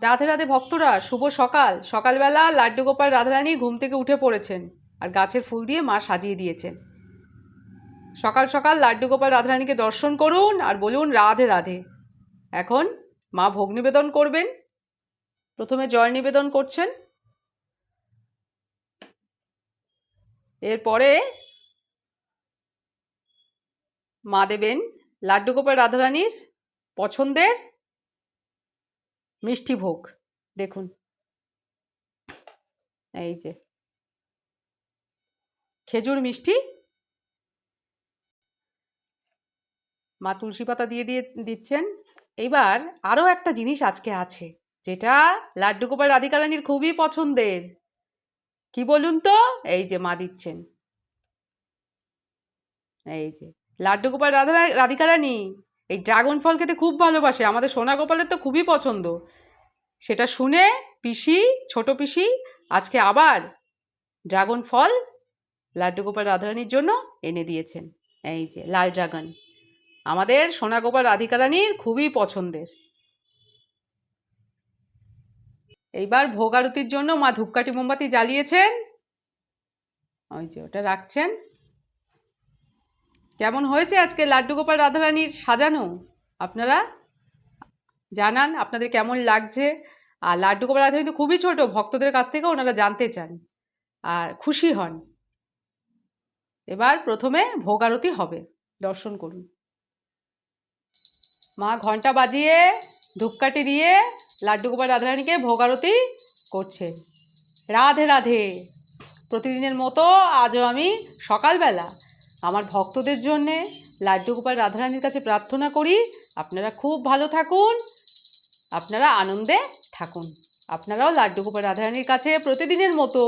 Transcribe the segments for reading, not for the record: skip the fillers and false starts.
রাধে রাধে ভক্তরা, শুভ সকাল। সকালবেলা লাড্ডু গোপাল রাধারানী ঘুম থেকে উঠে পড়েছেন আর গাছের ফুল দিয়ে মা সাজিয়ে দিয়েছেন। সকাল সকাল লাড্ডু গোপাল রাধারানীকে দর্শন করুন আর বলুন রাধে রাধে। এখন মা ভোগ নিবেদন করবেন। প্রথমে জল নিবেদন করছেন, এরপরে মা দেবেন লাড্ডু গোপাল রাধারানীর পছন্দের মিষ্টি ভোগ। দেখুন, এই যে খেজুর মিষ্টি, মা তুলসী পাতা দিয়ে দিচ্ছেন। এইবার আরও একটা জিনিস আজকে আছে, যেটা লাড্ডু গোপাল রাধিকা রানীর খুবই পছন্দের। কি বলুন তো? এই যে মা দিচ্ছেন, এই যে লাড্ডু গোপাল রাধিকা রানী এই ড্রাগন ফল খেতে খুব ভালোবাসে। আমাদের সোনা গোপালের তো খুবই পছন্দ। সেটা শুনে পিসি, ছোট পিসি আজকে আবার ড্রাগন ফল লাড্ডু গোপাল রাধারানীর জন্য এনে দিয়েছেন। এই যে লাল ড্রাগন আমাদের সোনা গোপাল রাধিকা রানীর খুবই পছন্দের। এইবার ভোগ আরতির জন্য মা ধূপকাঠি মোমবাতি জ্বালিয়েছেন, ওই যে ওটা রাখছেন। কেমন হয়েছে আজকে লাড্ডু গোপাল রাধারানীর সাজানো? আপনারা জানান আপনাদের কেমন লাগছে। আর লাড্ডু গোপাল রাধারানী তো খুবই ছোট, ভক্তদের কাছ থেকে ওনারা জানতে চান আর খুশি হন। এবার প্রথমে ভোগ আরতি হবে, দর্শন করুন। মা ঘন্টা বাজিয়ে ধূপকাঠি দিয়ে লাড্ডু গোপাল রাধারানীকে ভোগ আরতি করছেন। রাধে রাধে। প্রতিদিনের মতো আজও আমি সকালবেলা আমার ভক্তদের জন্যে লাড্ডু গোপাল রাধারানীর কাছে প্রার্থনা করি, আপনারা খুব ভালো থাকুন, আপনারা আনন্দে থাকুন। আপনারাও লাড্ডু গোপাল রাধারানীর কাছে প্রতিদিনের মতো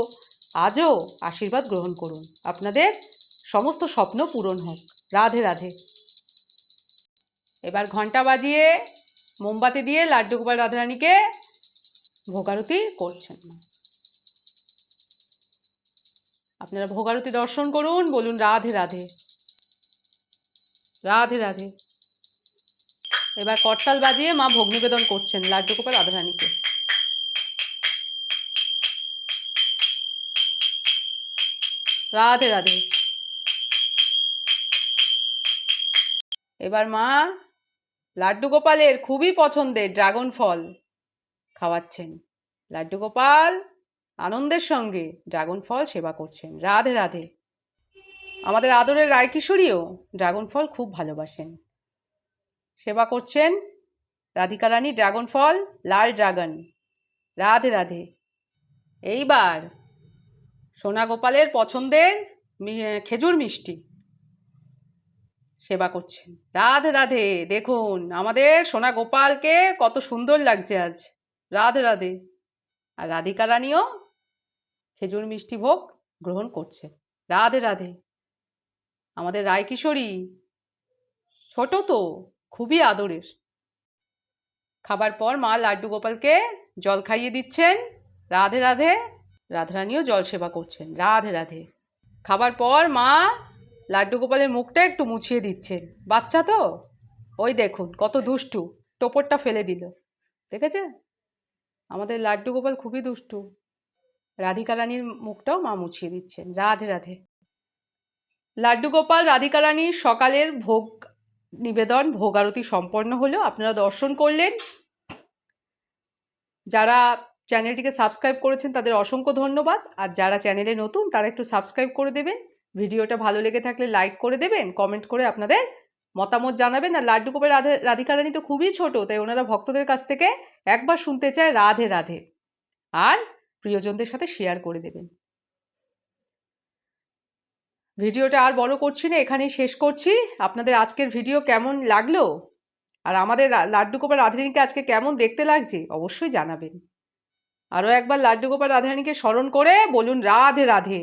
আজও আশীর্বাদ গ্রহণ করুন। আপনাদের সমস্ত স্বপ্ন পূরণ হোক। রাধে রাধে। এবার ঘন্টা বাজিয়ে মোমবাতি দিয়ে লাড্ডু গোপাল রাধারানীকে ভোগারতি করছেন। আপনারা ভোগারতি দর্শন করুন, বলুন রাধে রাধে। রাধে রাধে। এবার করতাল বাজিয়ে মা ভোগ নিবেদন করছেন লাড্ডু গোপাল রাধারানীকে। রাধে রাধে। এবার মা লাড্ডু গোপালের খুবই পছন্দের ড্রাগন ফল খাওয়াচ্ছেন। লাড্ডু গোপাল আনন্দের সঙ্গে ড্রাগন ফল সেবা করছেন। রাধে রাধে। আমাদের আদরের রায়কিশোরীও ড্রাগন ফল খুব ভালোবাসেন, সেবা করছেন রাধিকা রানী ড্রাগন ফল, লাল ড্রাগন। রাধে রাধে। এইবার সোনা গোপালের পছন্দের খেজুর মিষ্টি সেবা করছেন। রাধে রাধে। দেখুন আমাদের সোনা গোপালকে কত সুন্দর লাগছে আজ। রাধে রাধে। আর রাধিকা রানীও খেজুর মিষ্টি ভোগ গ্রহণ করছে। রাধে রাধে। আমাদের রায়কিশোরী ছোট তো খুবই আদরের। খাবার পর মা লাড্ডু গোপালকে জল খাইয়ে দিচ্ছেন। রাধে রাধে। রাধারানীও জল সেবা করছেন। রাধে রাধে। খাবার পর মা লাড্ডু গোপালের মুখটা একটু মুছিয়ে দিচ্ছেন। বাচ্চা তো, ওই দেখুন কত দুষ্টু, টোপরটা ফেলে দিল, দেখেছে? আমাদের লাড্ডু গোপাল খুবই দুষ্টু। রাধিকা রানীর মুখটাও মা মুছিয়ে দিচ্ছেন। রাধে রাধে। লাড্ডু গোপাল রাধিকা রানীর সকালের ভোগ নিবেদন, ভোগ আরতি সম্পন্ন হলো, আপনারা দর্শন করলেন। যারা চ্যানেলটিকে সাবস্ক্রাইব করেছেন তাদের অসংখ্য ধন্যবাদ। আর যারা চ্যানেলে নতুন তারা একটু সাবস্ক্রাইব করে দেবেন। ভিডিওটা ভালো লেগে থাকলে লাইক করে দেবেন, কমেন্ট করে আপনাদের মতামত জানাবেন। আর লাড্ডু গোপাল রাধিকা রানী তো খুবই ছোট, তাই ওনারা ভক্তদের কাছ থেকে একবার শুনতে চায় রাধে রাধে, আর প্রিয়জনদের সাথে শেয়ার করে দেবেন। ভিডিওটা আর বড় করছি না, এখানেই শেষ করছি। আপনাদের আজকের ভিডিও কেমন লাগলো আর আমাদের লাড্ডু গোপাল রাধারানীকে আজকে কেমন দেখতে লাগছে অবশ্যই জানাবেন। আরও একবার লাড্ডু গোপাল রাধারানীকে স্মরণ করে বলুন রাধে রাধে।